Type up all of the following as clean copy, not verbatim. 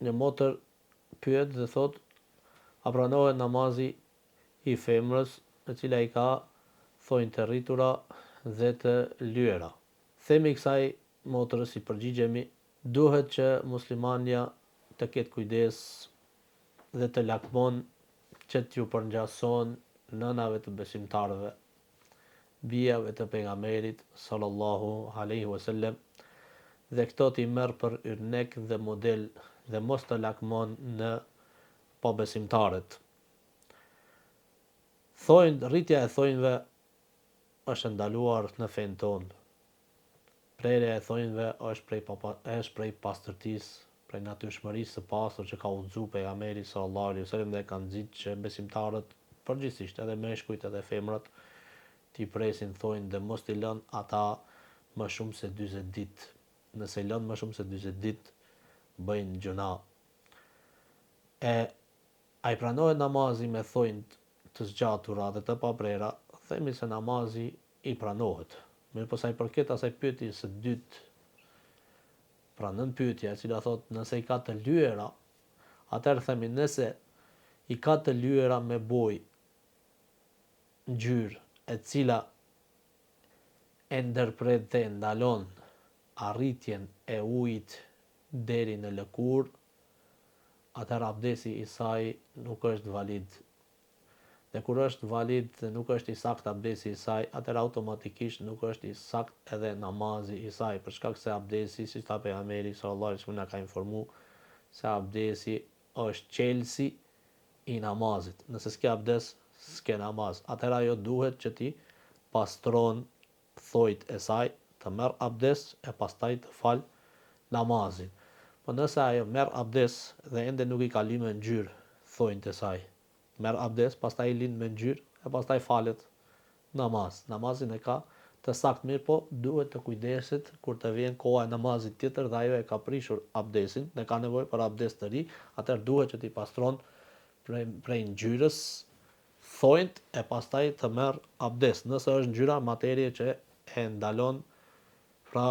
një motër pyet dhe thot, a pranohet namazi i femrës e cila i ka thonjtë të rritura dhe të lyera? Themi kësaj motrës, i përgjigjemi, duhet që muslimania të ketë kujdes dhe të lakmon që t'ju përngjason nënave të besimtarëve, bijave të pejgamberit sallallahu alaihi wasallam, dhe këto t'i merr për yrnek dhe model dhe mos të lakmon në pabesimtarët. Rritja e thonjve është ndaluar në fen tonë. Prerja e thonjve është prej pastërtisë, prej natyrshmërisë së pastër që ka udhëzuar pejgamberi sallallahu alaihi wasallam dhe ka nxitur që besimtarët përgjithsisht edhe meshkujt edhe femrat t'i presin thonjtë dhe mos t'i lënë ata më shumë se 40 ditë. Nëse i lënë më shumë se 40 ditë, bëjnë gjuna. A i pranohet namazi me thonjtë të zgjatura dhe të paprera? Themi se namazi i pranohet. Mirëpo sa i përket asaj pyetjes së dytë, pra nën pyetja e cila thot nëse i ka të lyera, atëherë themi nëse i ka të lyera me bojë ngjyrë e cila e ndërpret dhe ndalon arritjen e ujit deri në lëkurë, atëherë abdesi i saj nuk është valid. Dhe kur është valid dhe nuk është i sakt abdesi i saj, atëherë automatikisht nuk është i sakt edhe namazi i saj, për shkak se abdesi, siç tha pejgamberi sallallahu alaihi wasallam, na ka informuar se abdesi është çelësi i namazit. Nëse s'ke abdes, s'ke namaz. Atëherë ajo duhet që ti pastron thojt e saj, të merr abdes e pastaj të fal namazin. Po nëse ajo merr abdes dhe ende nuk i ka lënë me ngjyrë thonjtë e saj, merr abdes, pastaj i lin me ngjyrë e pastaj falet namaz. Namazin e ka të sakt, mirë po duhet të kujdeset kur të vjen koha e namazit tjetër dhe ajo e ka prishur abdesin dhe ka nevojë për abdes të ri, atëherë duhet që t'i pastron prej ngjyrës thonjtë e pastaj të merr abdes. Nëse është ngjyra materie që e ndalon pra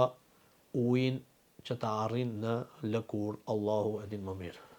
ujin që ta arrin në lëkurë, Allahu e din më mirë.